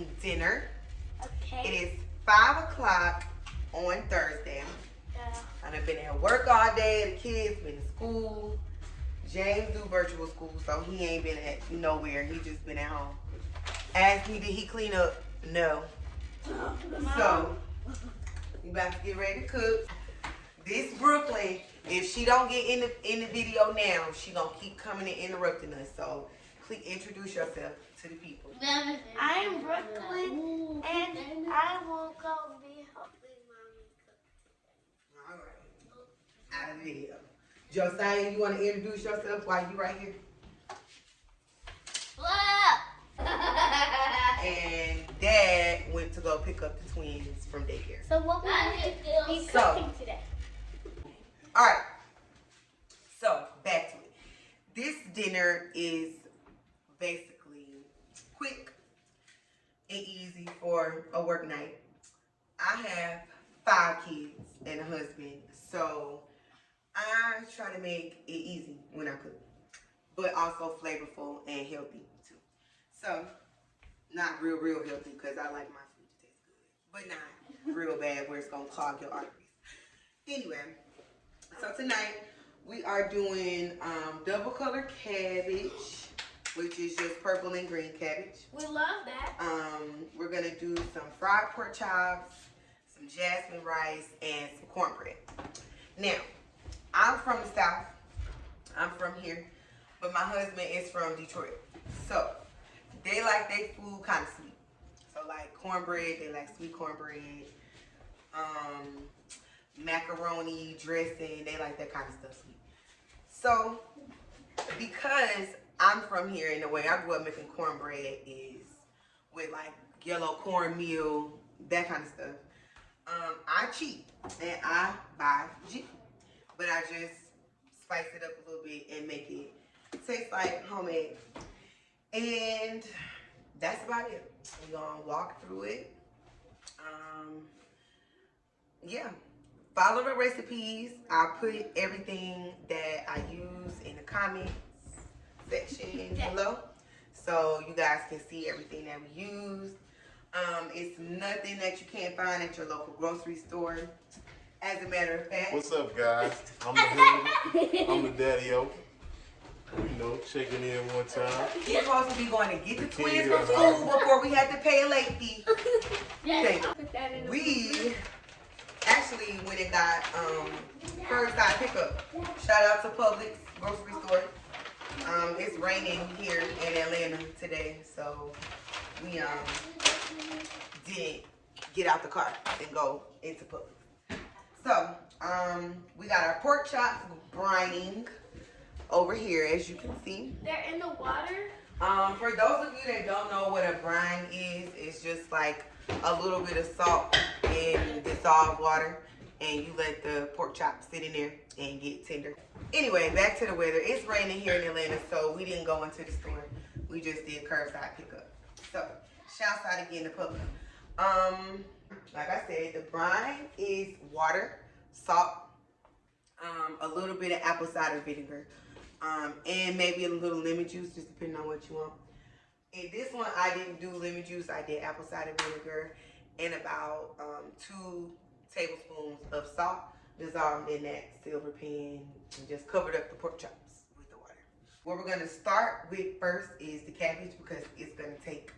eating dinner. Okay. It is 5 o'clock on Thursday. I've been at work all day. The kids been in school. James do virtual school, so he ain't been at nowhere. He just been at home. Asked me, did he clean up? No. So, we about to get ready to cook. This Brooklyn, if she don't get in the video now, she gonna keep coming and interrupting us. So, please introduce yourself to the people. I'm Brooklyn, and I will go be helping mommy cook. All right. Out of the video. Josiah, you want to introduce yourself while you right here? And Dad went to go pick up the twins from daycare. So what will we be cooking today? All right. So back to it. This dinner is basically quick and easy for a work night. I have 5 kids and a husband, so I try to make it easy when I cook, but also flavorful and healthy too. So, not real healthy because I like my food to taste good, but not real bad where it's gonna clog your arteries. Anyway, so tonight we are doing double color cabbage, which is just purple and green cabbage. We love that. We're gonna do some fried pork chops, some jasmine rice, and some cornbread. Now, I'm from the South. I'm from here, but my husband is from Detroit. So, they like their food kind of sweet. So, like cornbread, they like sweet cornbread. Macaroni dressing, they like that kind of stuff sweet. So, because I'm from here and the way I grew up making cornbread is with like yellow cornmeal, that kind of stuff. I cheat and I buy Jiffy. But I just spice it up a little bit and make it taste like homemade. And that's about it. We're gonna walk through it. Yeah. Follow the recipes. I'll put everything that I use in the comments section below, so you guys can see everything that we use. It's nothing that you can't find at your local grocery store. As a matter of fact. What's up, guys? I'm the hood. I'm the daddy-o. You know, checking in one time. You're supposed to be going to get the twins from school before we had to pay a late fee. We actually went and got curbside pickup. Shout out to Publix grocery store. It's raining here in Atlanta today, so we didn't get out the car and go into Publix. So we got our pork chops brining over here, as you can see. They're in the water. For those of you that don't know what a brine is, it's just like a little bit of salt in dissolved water, and you let the pork chop sit in there and get tender. Anyway, back to the weather. It's raining here in Atlanta, so we didn't go into the store. We just did curbside pickup. So, shouts out again to Publix. Like I said, the brine is water, salt, a little bit of apple cider vinegar, and maybe a little lemon juice, just depending on what you want. In this one, I didn't do lemon juice. I did apple cider vinegar and about 2 tablespoons of salt dissolved in that silver pan and just covered up the pork chops with the water. What we're going to start with first is the cabbage, because it's going to take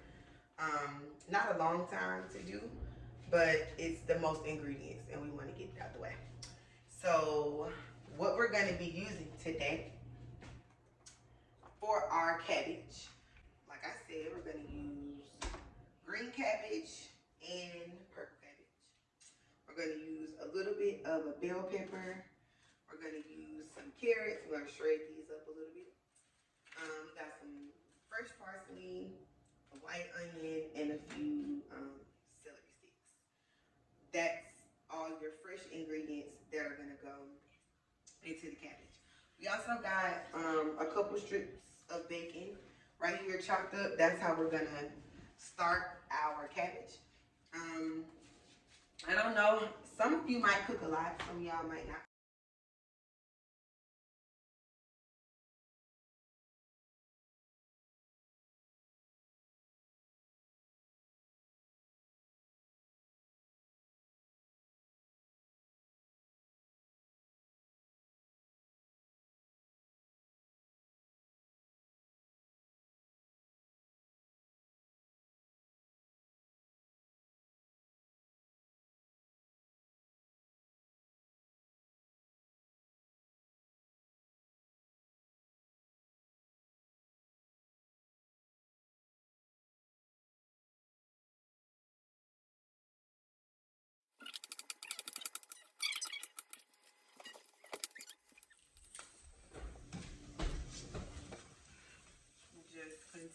not a long time to do, but it's the most ingredients and we want to get it out the way. So what we're going to be using today for our cabbage, like I said, we're going to use green cabbage and purple cabbage. We're going to use a little bit of a bell pepper. We're going to use some carrots. We're going to shred these up a little bit. We got some fresh parsley, a white onion, and a few celery sticks. That's all your fresh ingredients that are going to go into the cabbage. We also got a couple strips of bacon right here chopped up. That's how we're going to start our cabbage. I don't know, some of you might cook a lot, some of y'all might not.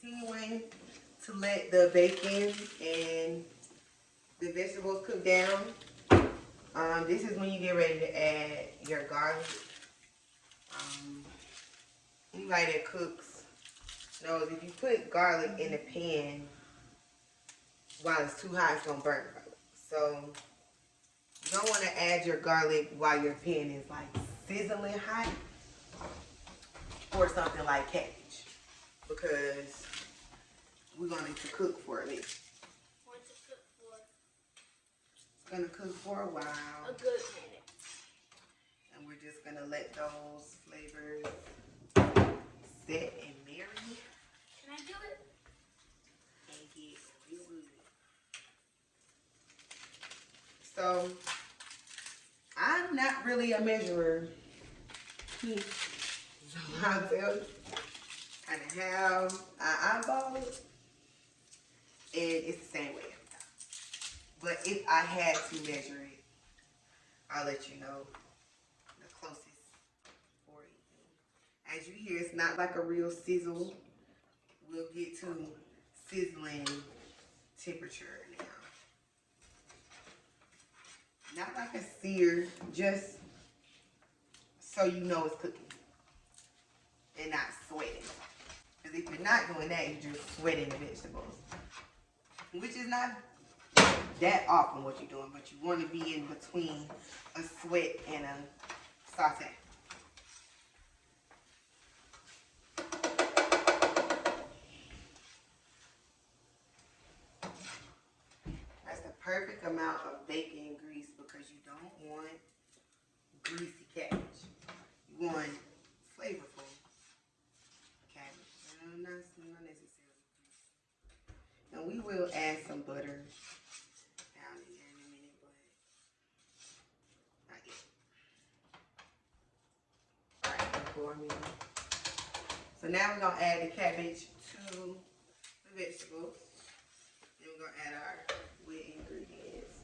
continuing to let the bacon and the vegetables cook down. This is when you get ready to add your garlic. Anybody that cooks knows if you put garlic in the pan while it's too hot, it's gonna burn garlic. So you don't want to add your garlic while your pan is like sizzling hot or something like cabbage, because we're gonna need to cook for a bit. Want to cook for It's gonna cook for a while. a good minute. And we're just gonna let those flavors set and marry. Can I do it? And get real good. So I'm not really a measurer. So I'll tell you kind of how I eyeball it. And it's the same way every time. But if I had to measure it, I'll let you know the closest for you. As you hear, it's not like a real sizzle. We'll get to sizzling temperature now. Not like a sear, just so you know it's cooking and not sweating. Because if you're not doing that, you're just sweating the vegetables, which is not that often what you're doing, but you want to be in between a sweat and a saute. That's the perfect amount of bacon grease because you don't want greasy cabbage. You want flavorful cabbage. Not necessarily greasy. And we will add some butter down in there in a minute, but not yet. Alright, pour me. So now we're going to add the cabbage to the vegetables. Then we're going to add our wet ingredients.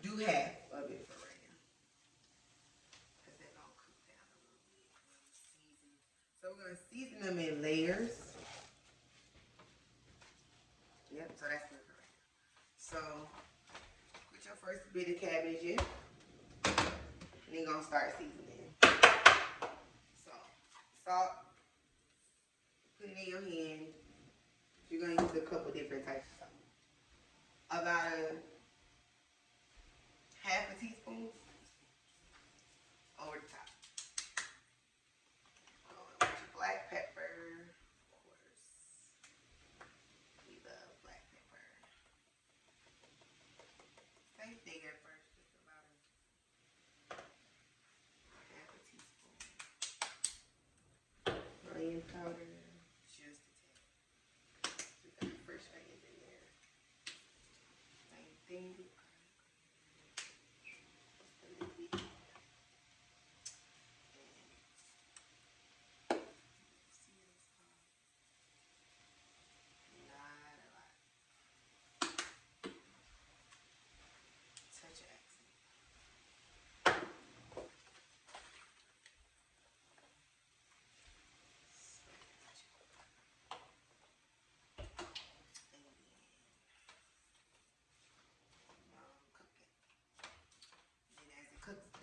Do half of it for right now. Because they're going to cook down a little bit. So we're going to season them in layers. Yep, so that's good for right now. So put your first bit of cabbage in. And then you're going to start seasoning. So salt. Put it in your hand. You're going to use a couple different types of salt. About a half a teaspoon over the top. Black pepper, of course. We love black pepper. Same thing at first, just about a half a teaspoon. Onion powder, just a tad. We got fresh onions in there. Same thing.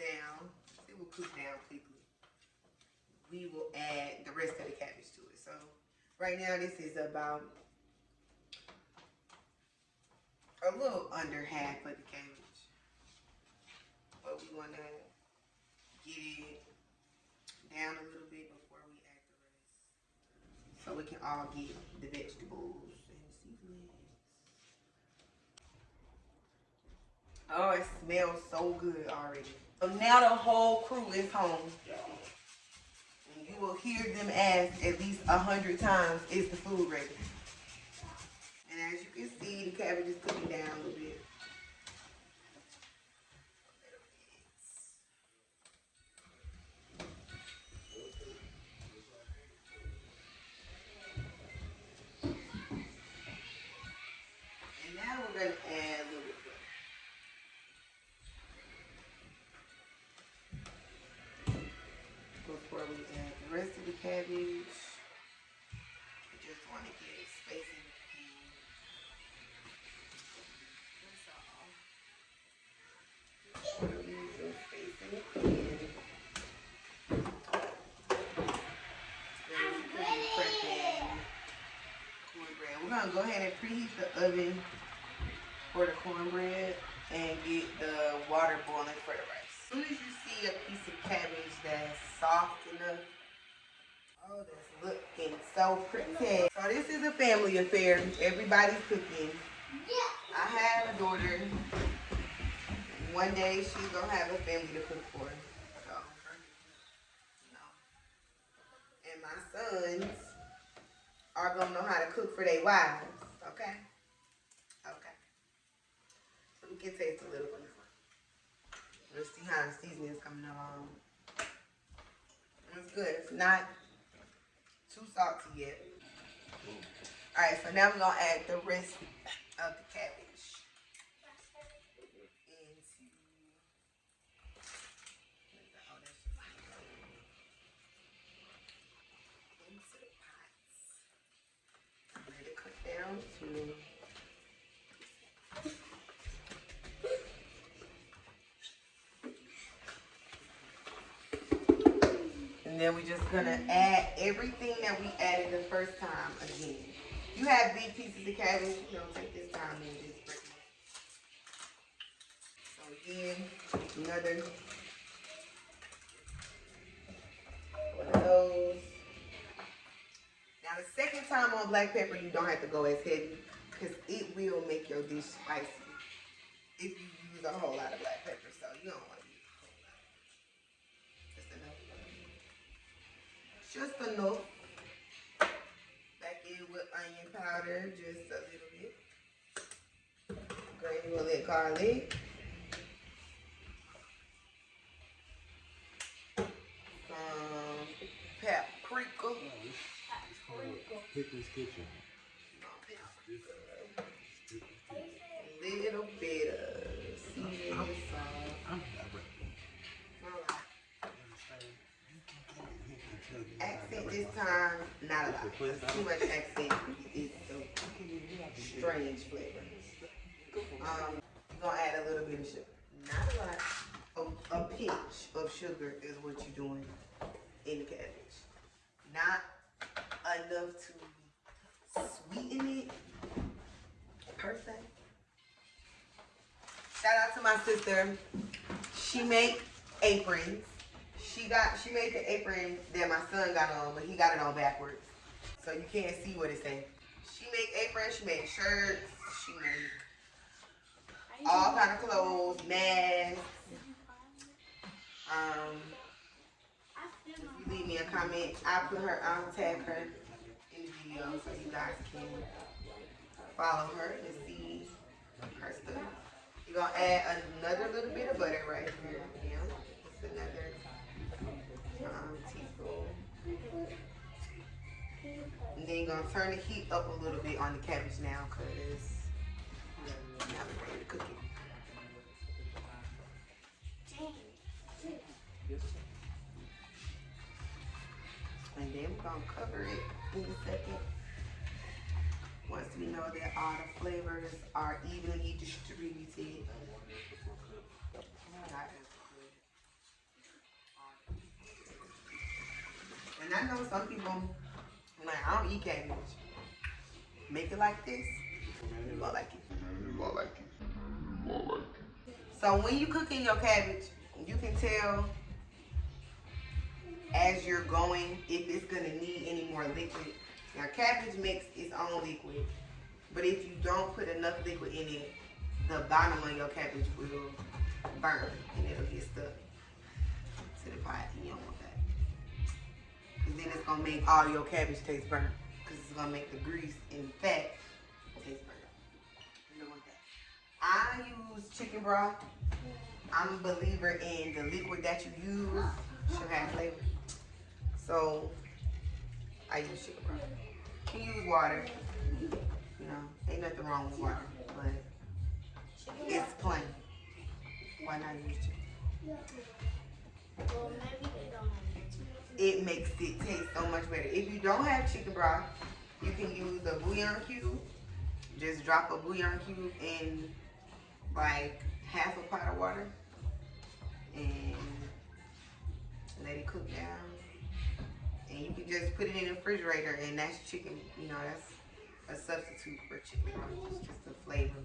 Down, it will cook down quickly. We will add the rest of the cabbage to it. So right now this is about a little under half of the cabbage, but we want to get it down a little bit before we add the rest, so we can all get the vegetables and seasonings. Oh, it smells so good already. So now the whole crew is home. And you will hear them ask at least 100 times, is the food ready? And as you can see, the cabbage is cooking down a little bit. And now we're going to add a little bit. Before we add the rest of the cabbage. we're gonna go ahead and preheat the oven for the cornbread and get the water boiling for the rice. As soon as you see a piece of cabbage that's soft enough, oh, that's looking so pretty. So this is a family affair. Everybody's cooking. I have a daughter. One day she's gonna have a family to cook for. So, and my sons are gonna know how to cook for their wives. Okay? Okay. So we can taste a little bit. Let's see how the seasoning is coming along. It's good. It's not too salty yet. Alright, so now we're gonna add the rest of the cabbage into the pots. Let it cook down to and then we're just gonna add everything that we added the first time again. You have big pieces of cabbage, you don't take this time and just break it. So again, another one of those. Now the second time on black pepper, you don't have to go as heavy because it will make your dish spicy if you use a whole lot of black pepper. So you don't want to use a whole lot. Just enough. Just enough. Back in with onion powder, just a little bit. Granulated garlic. Paprika. Pickles Kitchen. Little bit of seasoning salt. Accent this time, not a lot. Too much accent is a strange flavor. You're gonna add a little bit of sugar. Not a lot. A pinch of sugar is what you're doing in the cabbage. Not enough to sweeten it, per se. Shout out to my sister. She make aprons. She made the apron that my son got on, but he got it on backwards. So you can't see what it says. She made aprons, she made shirts, she made all kind of clothes, masks. If you leave me a comment, I'll tag her in the video so you guys can follow her and see her stuff. You're gonna add another little bit of butter right here. Yeah, it's another teaspoon. And then you're gonna turn the heat up a little bit on the cabbage now because now we're ready to cook it. And then we're gonna cover it in a second. Once we know that all the flavors are evenly distributed. And I know some people, like, I don't eat cabbage. Make it like this, you won't like it. So when you cooking your cabbage, you can tell as you're going if it's gonna need any more liquid. Now cabbage makes its own liquid, but if you don't put enough liquid in it, the bottom of your cabbage will burn and it'll get stuck to the pot. You don't want that. Because then it's gonna make all your cabbage taste burnt. Because it's gonna make the grease and fat taste burnt. You don't want that. I use chicken broth. I'm a believer in the liquid that you use should have flavor. So I use chicken broth. You can use water. You know, ain't nothing wrong with water, but it's plain. Why not use chicken? Well, maybe they don't have it. It makes it taste so much better. If you don't have chicken broth, you can use a bouillon cube. Just drop a bouillon cube in like half a pot of water and let it cook down. And you can just put it in the refrigerator and that's chicken, you know, a substitute for chicken. It's just a flavor.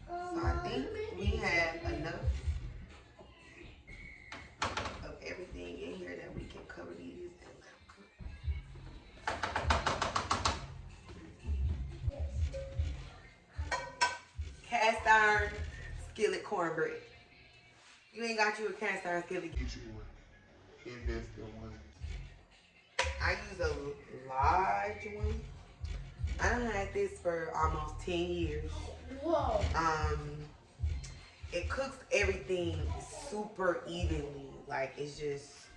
So I think we have enough of everything in here that we can cover these and let them cook. Cast iron skillet cornbread. You ain't got you a cast iron skillet. Get you one. Invest in one. I use a large one. I done had this for almost 10 years. Whoa. It cooks everything super evenly. Like, it's just,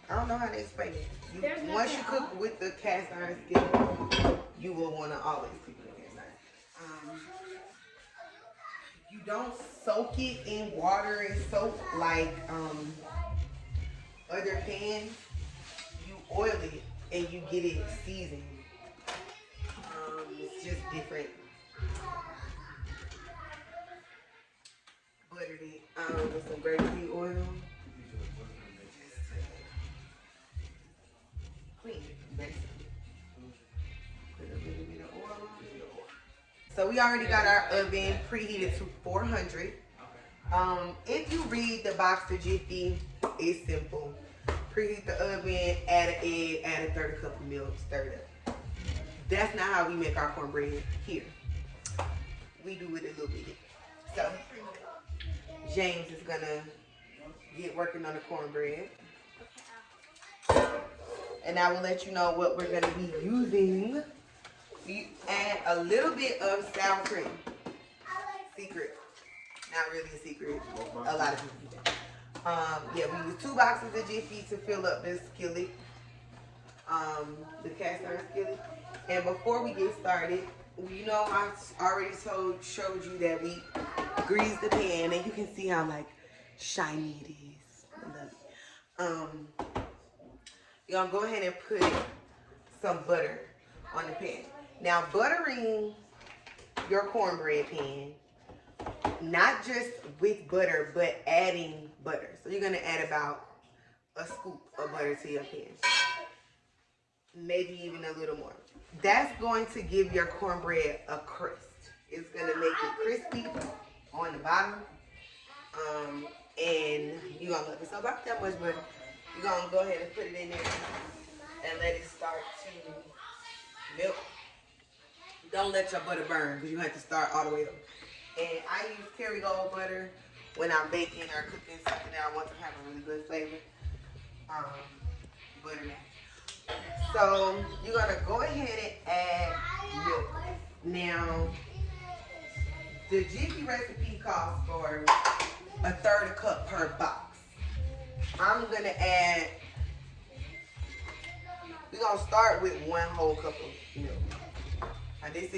I don't know how to explain it. Once you cook with the cast iron skillet, you will want to always cook with the cast iron. You don't soak it in water and soap like other pans. You oil it and you get it seasoned. It's just different. Buttered it with some grapeseed oil. Just to clean it, basically. Put a little bit of oil on it. So we already got our oven preheated to 400. If you read the box to Jiffy, it's simple. Preheat the oven, add an egg, add a third cup of milk, stir it up. That's not how we make our cornbread here. We do it a little bit. So James is gonna get working on the cornbread. And I will let you know what we're gonna be using. We add a little bit of sour cream. Secret. Not really a secret. A lot of people do that. Yeah, we use 2 boxes of Jiffy to fill up this skillet. The cast iron skillet. And before we get started, you know, I already showed you that we grease the pan, and you can see how like shiny it is. I love it. You're gonna go ahead and put some butter on the pan. Now, buttering your cornbread pan, not just with butter, but adding butter. So you're gonna add about a scoop of butter to your pan. Maybe even a little more. That's going to give your cornbread a crust. It's gonna make it crispy on the bottom. And you're gonna love it. So about that much butter, you're gonna go ahead and put it in there and let it start to melt. Don't let your butter burn because you have to start all the way up. And I use Kerrygold butter when I'm baking or cooking something that I want to have a really good flavor. Butter that. So you're gonna go ahead and add milk. Now, the Jiffy recipe calls for a third cup per box. I'm gonna add. We're gonna start with 1 whole cup of milk. Now this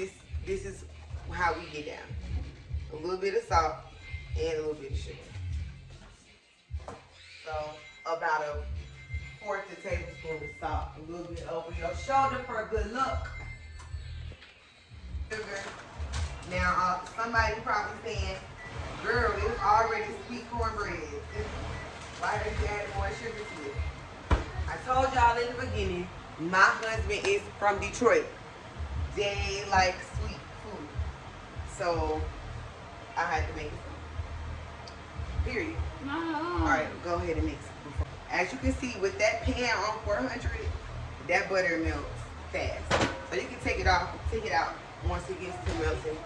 is how we get down. A little bit of salt and a little bit of sugar. So about a 1/4 tablespoon of salt, a little bit over your shoulder for good luck. Sugar. Now somebody probably saying, "Girl, it's already sweet cornbread. Why did you add more sugar to it?" I told y'all in the beginning, my husband is from Detroit. They like sweet food, so I had to make it sweet. Period. All right, go ahead and mix it. As you can see, with that pan on 400, that butter melts fast. So you can take it out once it gets to melting.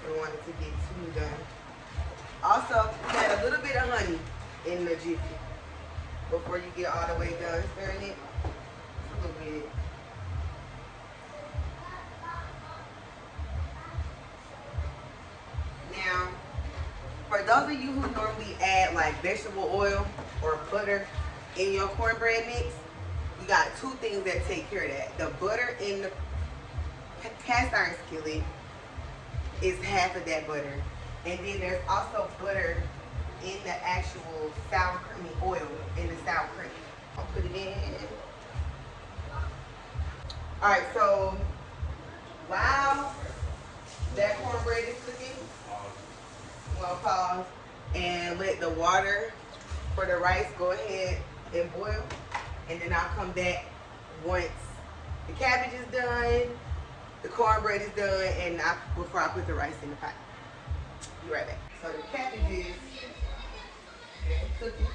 Don't want it to get too done. Also, we add a little bit of honey in the Jiffy before you get all the way done stirring it. A little bit. Now, for those of you who normally add like vegetable oil or butter in your cornbread mix, you got 2 things that take care of that. The butter in the cast iron skillet is half of that butter. And then there's also butter in the actual sour cream, oil in the sour cream. I'll put it in. All right, so while that cornbread is cooking, I'm gonna pause and let the water for the rice go ahead and boil. and then I'll come back once the cabbage is done, the cornbread is done, and before I put the rice in the pot. Be right back. So the cabbage is cooking.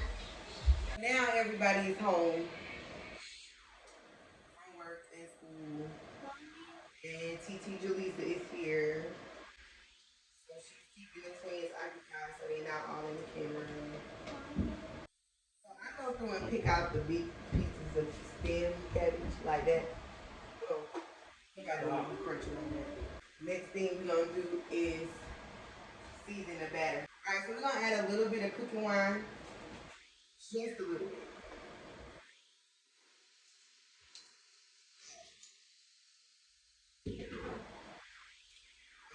Now everybody is home from work and school, and TT Julissa is here. So she's keeping the twins occupied so they're not all in the camera. So I go through and pick out the big pieces of stem cabbage like that. So I got the little crunchy like that. Next thing we're gonna do is season the batter. Alright, so we're gonna add a little bit of cooking wine. Just a little bit.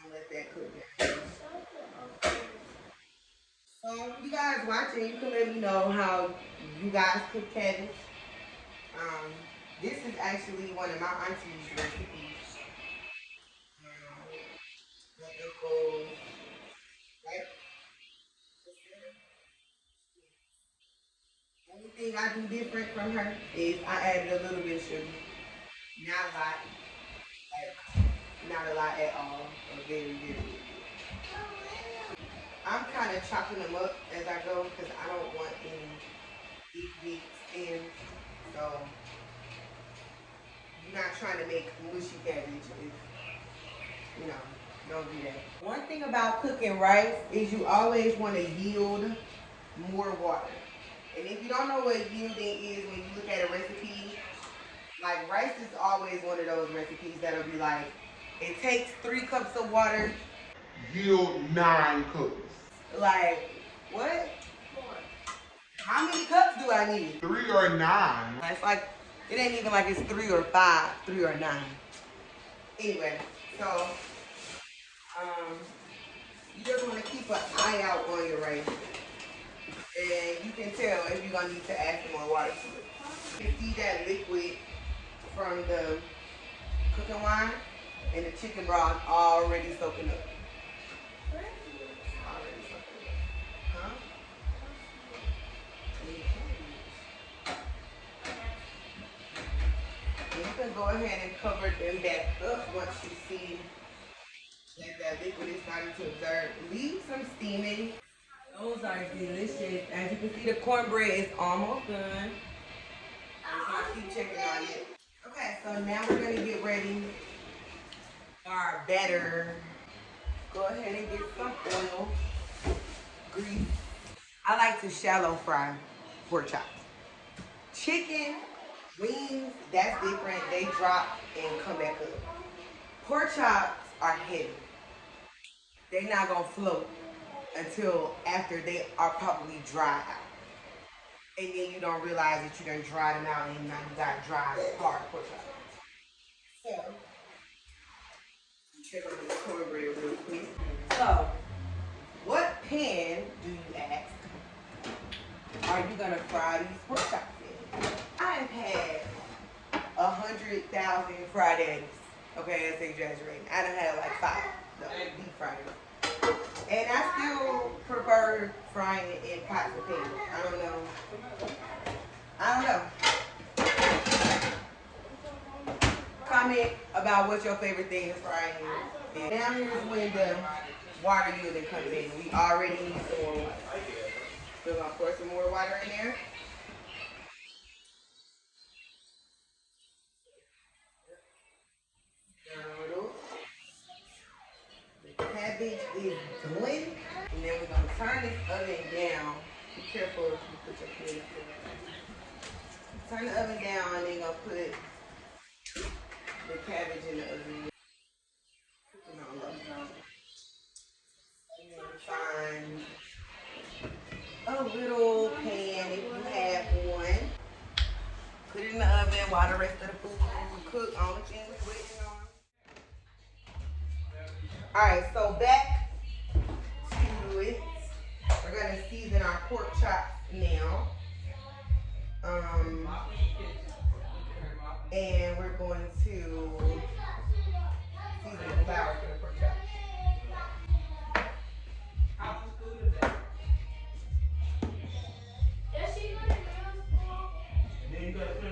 And let that cook down. So you guys watching, you can let me know how you guys cook cabbage. This is actually one of my auntie's recipes. That it goes right. Only thing I do different from her is I added a little bit of sugar. Not a lot. Like, not a lot at all. Or very, very little. I'm kind of chopping them up as I go because I don't want any big stems. So you're not trying to make mushy cabbage. Don't do that. One thing about cooking rice is you always want to yield more water. And if you don't know what yielding is when you look at a recipe, like rice is always one of those recipes that'll be like, it takes 3 cups of water. Yield 9 cups. Like, what? 4. How many cups do I need? 3 or 9. It's like, it ain't even like it's 3 or 5, 3 or 9. Anyway, so, you just want to keep an eye out on your rice. And you can tell if you're going to need to add some more water to it. You can see that liquid from the cooking wine and the chicken broth already soaking up. Already soaking up. Huh? And you can go ahead and cover them back up once you see that liquid is starting to absorb. Leave some steaming. Those are delicious. As you can see, the cornbread is almost done. So I keep checking on it. Okay, so now we're going to get ready for our batter. Go ahead and get some oil, grease. I like to shallow fry pork chops. Chicken wings, that's different. They drop and come back up. Pork chops are heavy. They're not going to float until after they are probably dry out. And then you don't realize that you done dried them out and now you got dry, hard pork chops. So, check on this cornbread real quick. So, what pan, do you ask, are you gonna fry these pork chops in? I've had 100,000 fried eggs. Okay, that's exaggerating. I done had like 5 deep fried eggs. And I still prefer frying it in pots or pans. I don't know. Comment about what your favorite thing is frying in. And now here's when the water yielding comes in. We already need some more water. We're gonna pour some more water in there. The cabbage is doing. And then we're gonna turn this oven down. Be careful if you put your pan up there. Turn the oven down and then gonna put the cabbage in the oven. Cooking on low. You're gonna find a little pan if you have one. Put it in the oven while the rest of the food cook. Only thing we're waiting on. Alright, so back to it. We're gonna season our pork chops now. And we're going to season the flour for the pork chops. Does she go to middle school? And then you gotta put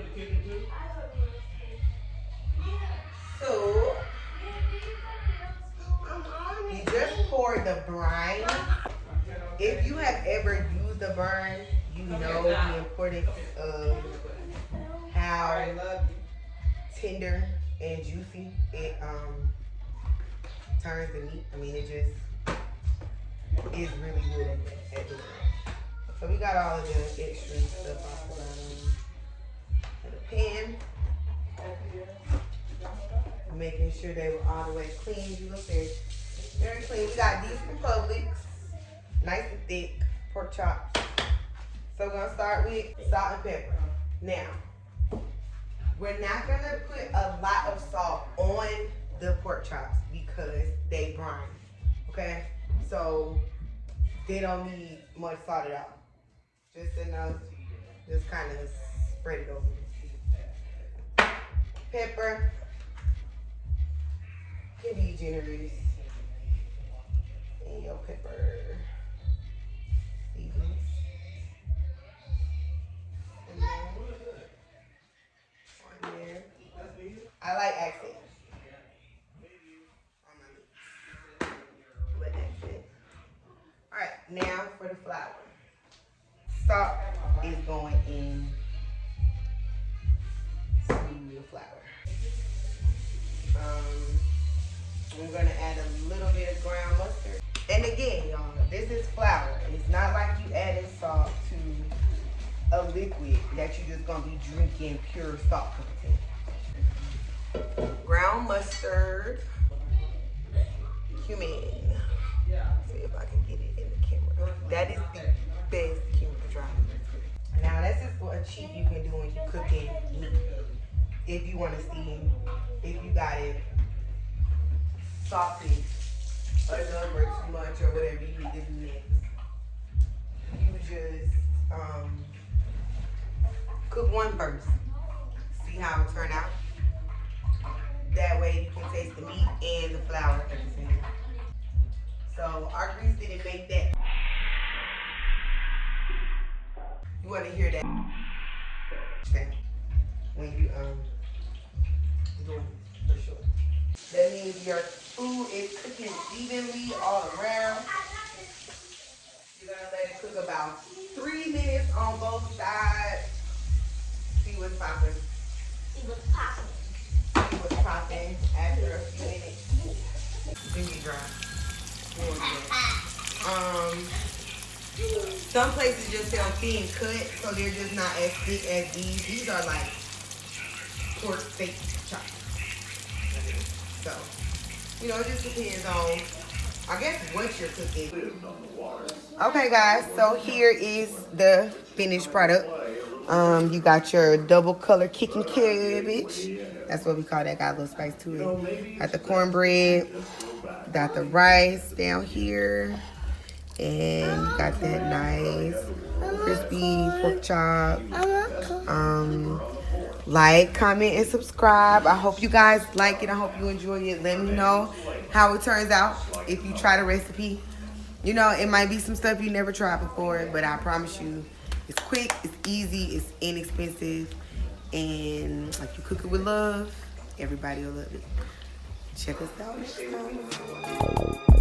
If you have ever used a burn, you know the importance of how tender and juicy it turns the meat. I mean, it just is really good at doing it. So we got all of the extra stuff off the bottom of the pan. Making sure they were all the way clean. You look there, very clean. We got these Republics, nice and thick pork chops. So we're gonna start with salt and pepper. Now, we're not gonna put a lot of salt on the pork chops because they brine. Okay, so they don't need much salt at all. Just enough. Just kind of spread it over. Pepper. Can be generous in your pepper seasonings. One there. I like accent. Let accent. Alright, now for the flour. Salt is going in to the flour. I'm gonna add a little bit of ground mustard. And again, y'all, this is flour. It's not like you adding salt to a liquid that you're just gonna be drinking pure salt content. Ground mustard, cumin. See if I can get it in the camera. That is the best cumin dry. Now that's just what a cheat you can do when you cooking meat. If you want to see if you got it salty enough or too much or whatever you need to do next. You just cook one first. See how it turn out. That way you can taste the meat and the flour at the same time. So our grease didn't make that. You want to hear that? Okay. When you doing it, for sure. That means your food is cooking evenly all around. You're gonna let it cook about 3 minutes on both sides. See what's popping. See what's popping. See what's popping after a few minutes. Then you dry. Some places just sell thin cut, so they're just not as thick as these. These are like pork steak chops. So, you know, it just depends on, I guess, what you're cooking. Okay, guys, so here is the finished product. You got your double color kicking cabbage. That's what we call that. Got a little spice to it. Got the cornbread. Got the rice down here. And you got that nice crispy pork chop. Like, comment, and subscribe. I hope you guys like it. I hope you enjoy it. Let me know how it turns out if you try the recipe. You know, it might be some stuff you never tried before, but I promise you, it's quick, it's easy, it's inexpensive, and like you cook it with love, everybody will love it. Check us out next time.